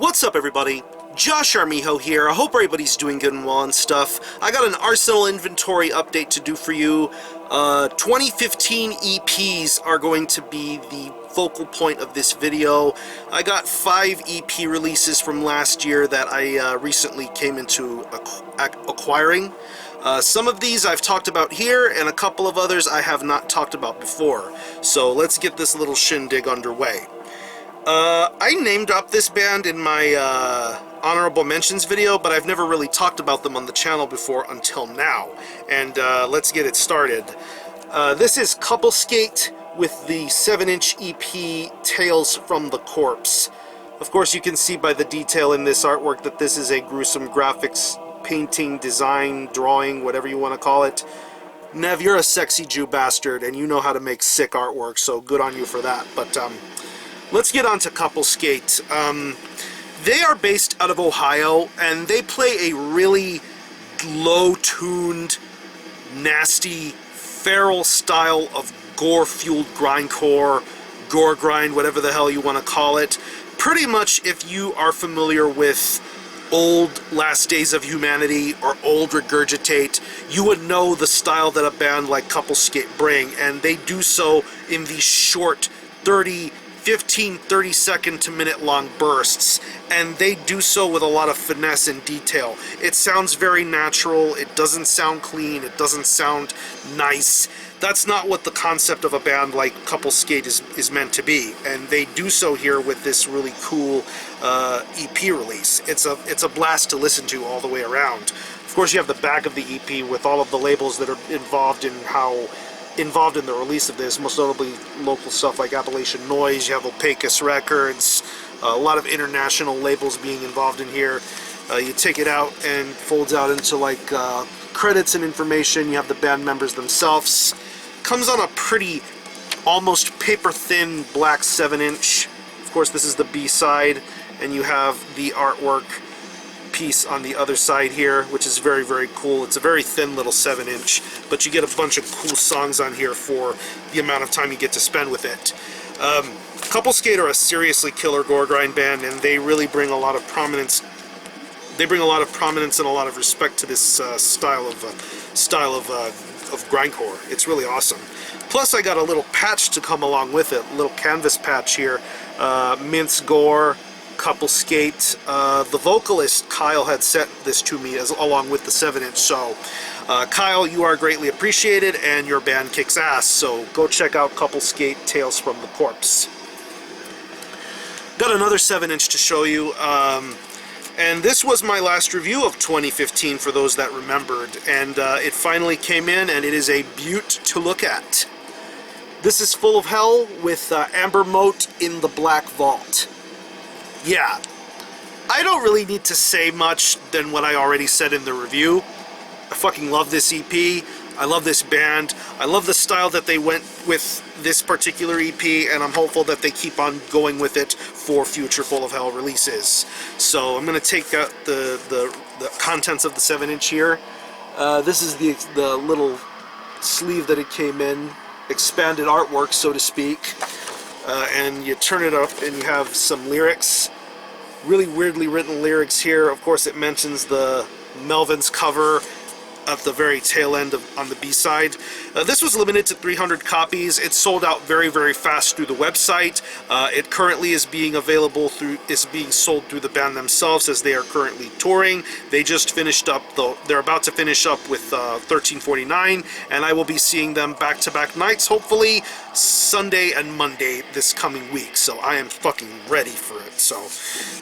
What's up, everybody? Josh Armijo here. I hope everybody's doing good and well and stuff. I got an Arsenal inventory update to do for you. 2015 EPs are going to be the focal point of this video. I got 5 EP releases from last year that I recently came into acquiring. Some of these I've talked about here, and a couple of others I have not talked about before. So let's get this little shindig underway. I name dropped this band in my honorable mentions video, but I've never really talked about them on the channel before until now. And let's get it started. This is Couple Skate with the 7-inch EP Tales from the Corpse. Of course, you can see by the detail in this artwork that this is a gruesome graphics, painting, design, drawing, whatever you want to call it. Nev, you're a sexy Jew bastard, and you know how to make sick artwork, so good on you for that. But let's get on to Couple Skate. They are based out of Ohio, and they play a really low-tuned, nasty, feral style of gore-fueled grindcore, gore grind, whatever the hell you want to call it. Pretty much, if you are familiar with old Last Days of Humanity or old Regurgitate, you would know the style that a band like Couple Skate bring, and they do so in these short 15, 30 second to minute long bursts, and they do so with a lot of finesse and detail. It sounds very natural, it doesn't sound clean, it doesn't sound nice. That's not what the concept of a band like Couple Skate is meant to be, and they do so here with this really cool EP release. It's a blast to listen to all the way around. Of course, you have the back of the EP with all of the labels that are involved in the release of this, most notably local stuff like Appalachian Noise. You have Opacus Records, a lot of international labels being involved in here. You take it out and it folds out into like credits and information. You have the band members themselves. Comes on a pretty, almost paper-thin black 7-inch. Of course, this is the B-side, and you have the artwork piece on the other side here, which is very, very cool. It's a very thin little 7-inch, but you get a bunch of cool songs on here for the amount of time you get to spend with it. Couple Skate are a seriously killer gore grind band, and they really bring a lot of prominence. They bring a lot of prominence and a lot of respect to this style of grindcore. It's really awesome. Plus, I got a little patch to come along with it, a little canvas patch here. Mince Gore, Couple Skate. The vocalist Kyle had sent this to me along with the 7-inch, so Kyle, you are greatly appreciated, and your band kicks ass, so go check out Couple Skate Tales from the Corpse. Got another 7-inch to show you, and this was my last review of 2015 for those that remembered, and it finally came in, and it is a beaut to look at. This is Full of Hell with Amber Moat in the Black Vault. Yeah, I don't really need to say much than what I already said in the review. I fucking love this EP. I love this band. I love the style that they went with this particular EP, and I'm hopeful that they keep on going with it for future Full of Hell releases. So I'm going to take out the contents of the 7-inch here. This is the little sleeve that it came in, expanded artwork, so to speak. And you turn it up and you have some lyrics, really weirdly written lyrics here. Of course, it mentions the Melvin's cover at the very tail end on the B-side. This was limited to 300 copies. It sold out very, very fast through the website. It currently is being sold through the band themselves as they are currently touring. They just finished up, they're about to finish up with 1349, and I will be seeing them back-to-back nights, hopefully Sunday and Monday this coming week. So I am fucking ready for it. So,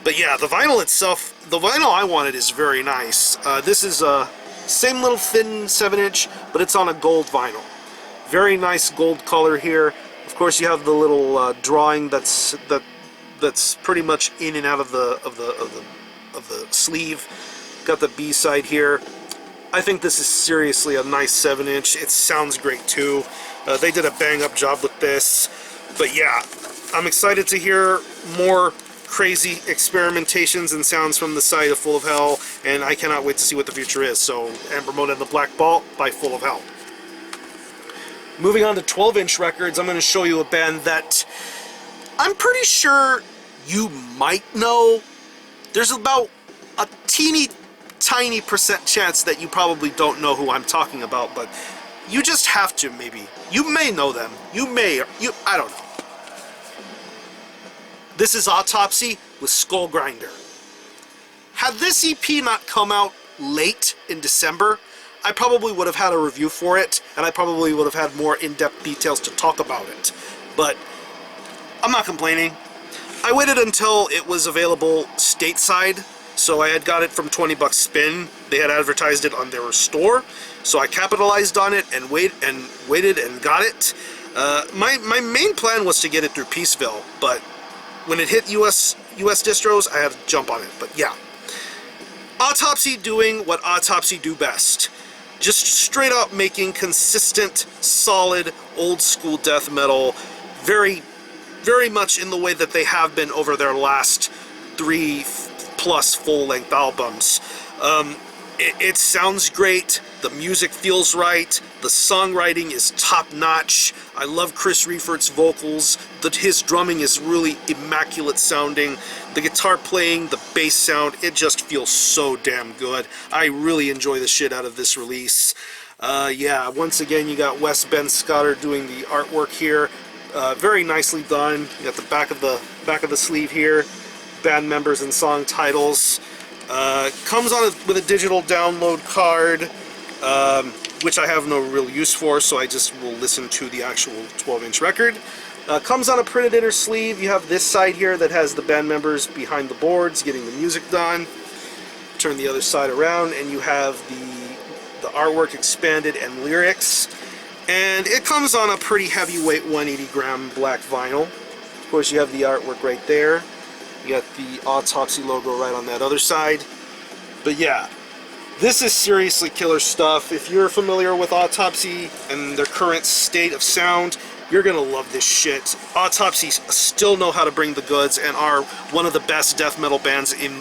but yeah, the vinyl itself, the vinyl I wanted is very nice. This is a same little thin 7-inch, but it's on a gold vinyl. Very nice gold color here. Of course, you have the little drawing that's pretty much in and out of the sleeve. Got the B side here. I think this is seriously a nice 7-inch. It sounds great too. They did a bang up job with this. But yeah, I'm excited to hear more crazy experimentations and sounds from the side of Full of Hell, and I cannot wait to see what the future is. So, Amber Moat and the Black Vault by Full of Hell. Moving on to 12-inch records, I'm going to show you a band that I'm pretty sure you might know, there's about a teeny tiny percent chance that you probably don't know who I'm talking about, but you just have to, maybe. You may know them. You may, I don't know. This is Autopsy with Skull Grinder. Had this EP not come out late in December, I probably would have had a review for it, and I probably would have had more in-depth details to talk about it. But I'm not complaining. I waited until it was available stateside, so I had got it from 20 Bucks Spin. They had advertised it on their store, so I capitalized on it and waited and got it. My main plan was to get it through Peaceville, but when it hit US distros, I had to jump on it. But yeah, Autopsy doing what Autopsy do best. Just straight up making consistent, solid, old school death metal, very, very much in the way that they have been over their last 3+ full-length albums. It sounds great, the music feels right, the songwriting is top-notch. I love Chris Reiffert's vocals, his drumming is really immaculate sounding, the guitar playing, the bass sound, it just feels so damn good. I really enjoy the shit out of this release. Yeah, once again you got Wes Ben Scotter doing the artwork here, very nicely done. You got the back of the sleeve here, band members and song titles. Comes on with a digital download card, which I have no real use for, so I just will listen to the actual 12-inch record. Comes on a printed inner sleeve. You have this side here that has the band members behind the boards getting the music done. Turn the other side around and you have the artwork expanded and lyrics. And it comes on a pretty heavyweight 180-gram black vinyl. Of course, you have the artwork right there. You got the Autopsy logo right on that other side. But yeah, this is seriously killer stuff. If you're familiar with Autopsy and their current state of sound, you're gonna love this shit. Autopsy still know how to bring the goods and are one of the best death metal bands in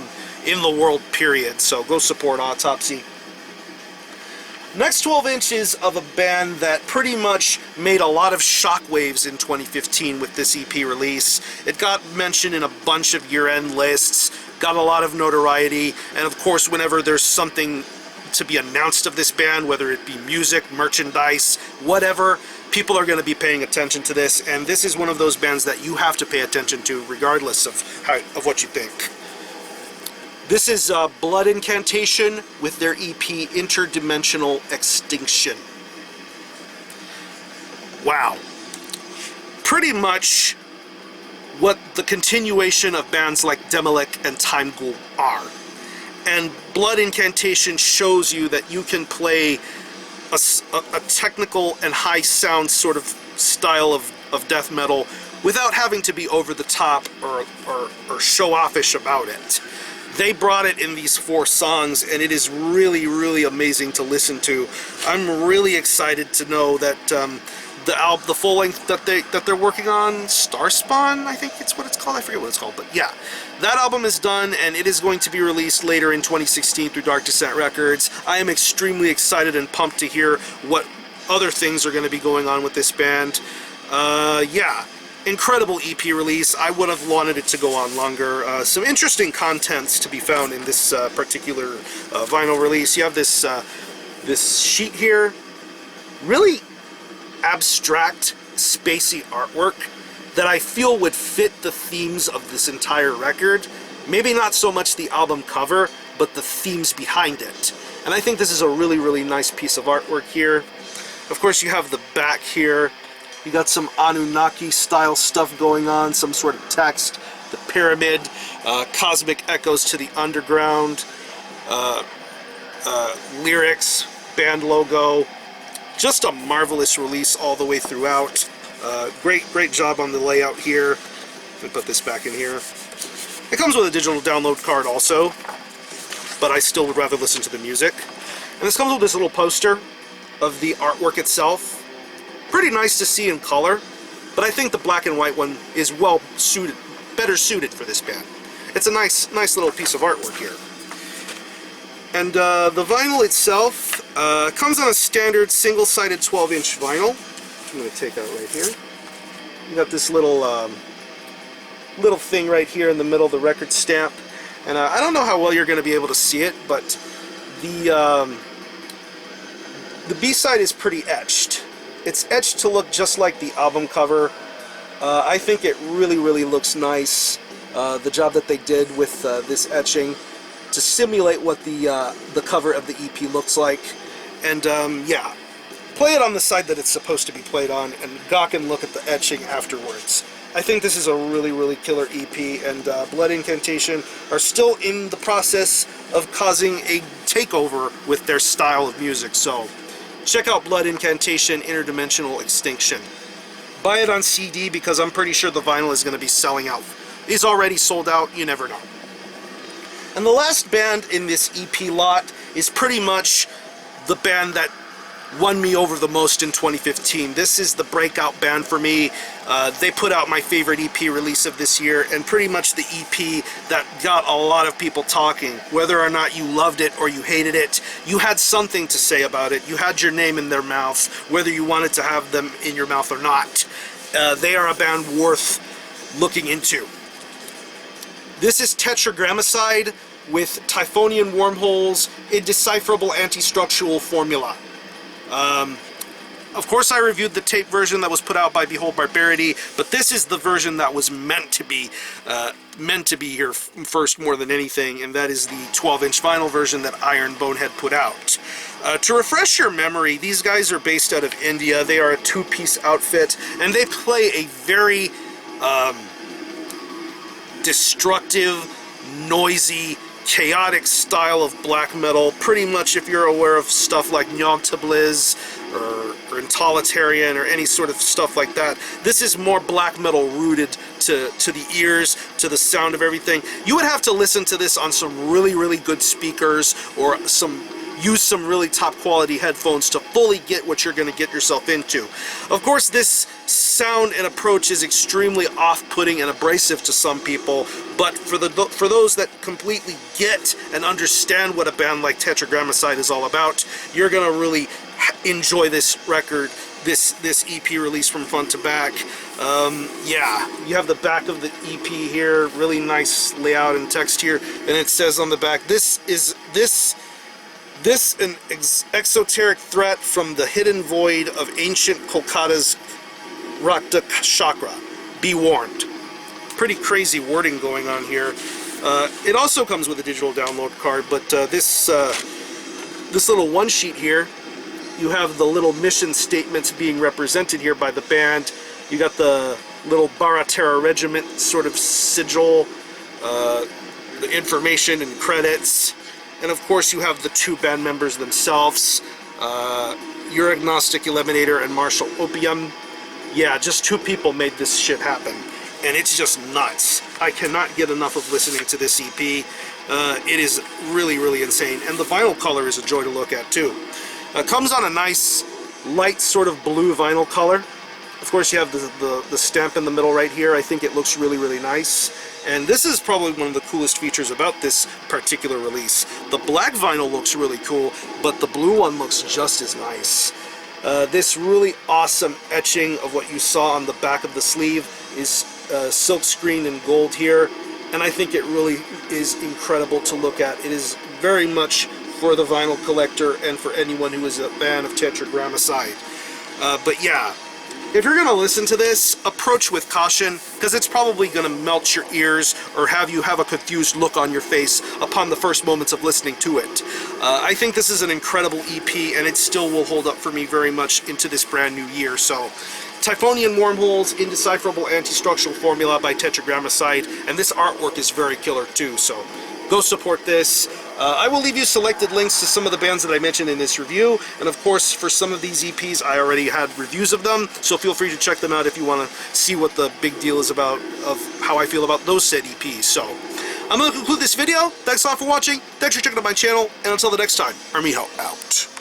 the world, period. So go support Autopsy. Next 12 inches of a band that pretty much made a lot of shockwaves in 2015 with this EP release. It got mentioned in a bunch of year-end lists, got a lot of notoriety, and of course whenever there's something to be announced of this band, whether it be music, merchandise, whatever, people are going to be paying attention to this, and this is one of those bands that you have to pay attention to regardless of what you think. This is Blood Incantation with their EP Interdimensional Extinction. Wow. Pretty much what the continuation of bands like Demolic and Time Ghoul are. And Blood Incantation shows you that you can play a technical and high sound sort of style of death metal without having to be over the top or show-offish about it. They brought it in these 4 songs, and it is really, really amazing to listen to. I'm really excited to know that the full length that they're working on, Starspawn, I think it's what it's called. I forget what it's called, but yeah, that album is done, and it is going to be released later in 2016 through Dark Descent Records. I am extremely excited and pumped to hear what other things are going to be going on with this band. Yeah. Incredible EP release. I would have wanted it to go on longer. Some interesting contents to be found in this particular vinyl release. You have this this sheet here, really abstract, spacey artwork that I feel would fit the themes of this entire record. Maybe not so much the album cover, but the themes behind it. And I think this is a really, really nice piece of artwork here. Of course, you have the back here. You got some Anunnaki-style stuff going on, some sort of text, the pyramid, cosmic echoes to the underground, lyrics, band logo. Just a marvelous release all the way throughout. Great job on the layout here. Let me put this back in here. It comes with a digital download card also, but I still would rather listen to the music. And this comes with this little poster of the artwork itself. Pretty nice to see in color, but I think the black and white one is better suited for this band. It's a nice little piece of artwork here. And the vinyl itself comes on a standard single-sided 12-inch vinyl. I'm going to take out right here. You got this little thing right here in the middle of the record stamp. And I don't know how well you're going to be able to see it, but the B-side is pretty etched. It's etched to look just like the album cover. I think it really, really looks nice. The job that they did with this etching to simulate what the cover of the EP looks like. And yeah, play it on the side that it's supposed to be played on, and gawk and look at the etching afterwards. I think this is a really, really killer EP, and Blood Incantation are still in the process of causing a takeover with their style of music. So check out Blood Incantation, Interdimensional Extinction. Buy it on CD because I'm pretty sure the vinyl is going to be selling out. It's already sold out, you never know. And the last band in this EP lot is pretty much the band that won me over the most in 2015. This is the breakout band for me. They put out my favorite EP release of this year, and pretty much the EP that got a lot of people talking. Whether or not you loved it or you hated it, you had something to say about it. You had your name in their mouth, whether you wanted to have them in your mouth or not. They are a band worth looking into. This is Tetragrammacide with Typhonian Wormholes, Indecipherable Anti-Structural Formula. Of course I reviewed the tape version that was put out by Behold Barbarity, but this is the version that was meant to be here first more than anything, and that is the 12-inch vinyl version that Iron Bonehead put out. To refresh your memory, these guys are based out of India. They are a two-piece outfit, and they play a very destructive, noisy, chaotic style of black metal. Pretty much, if you're aware of stuff like Nyogtabliz or Incantation or any sort of stuff like that, this is more black metal rooted to the ears, to the sound of everything. You would have to listen to this on some really, really good speakers, or use some really top quality headphones to fully get what you're going to get yourself into. Of course, this sound and approach is extremely off-putting and abrasive to some people, but for those that completely get and understand what a band like Tetragrammacide is all about, you're going to really enjoy this record, this EP release from front to back. Yeah, you have the back of the EP here, really nice layout and text here, and it says on the back, this an exoteric threat from the hidden void of ancient Kolkata's Rakta chakra. Be warned. Pretty crazy wording going on here. It also comes with a digital download card, but this little one sheet here, you have the little mission statements being represented here by the band. You got the little Baratera Regiment sort of sigil, the information and credits. And of course you have the two band members themselves, Your Agnostic Eliminator and Marshall Opium. Yeah, just two people made this shit happen, and it's just nuts. I cannot get enough of listening to this EP. It is really, really insane, and the vinyl color is a joy to look at too. Comes on a nice, light sort of blue vinyl color. Of course you have the stamp in the middle right here. I think it looks really, really nice. And this is probably one of the coolest features about this particular release. The black vinyl looks really cool, but the blue one looks just as nice. This really awesome etching of what you saw on the back of the sleeve is silk screened in gold here, and I think it really is incredible to look at. It is very much for the vinyl collector and for anyone who is a fan of Tetragrammacide. But yeah, if you're going to listen to this, approach with caution, because it's probably going to melt your ears or have you have a confused look on your face upon the first moments of listening to it. I think this is an incredible EP, and it still will hold up for me very much into this brand new year. So, Typhonian Wormholes, Indecipherable Anti-Structural Formula by Tetragrammacide, and this artwork is very killer too, so go support this. I will leave you selected links to some of the bands that I mentioned in this review, and of course for some of these EPs I already had reviews of them, so feel free to check them out if you want to see what the big deal is about, of how I feel about those said EPs. So, I'm going to conclude this video. Thanks a lot for watching, thanks for checking out my channel, and until the next time, Armijo out.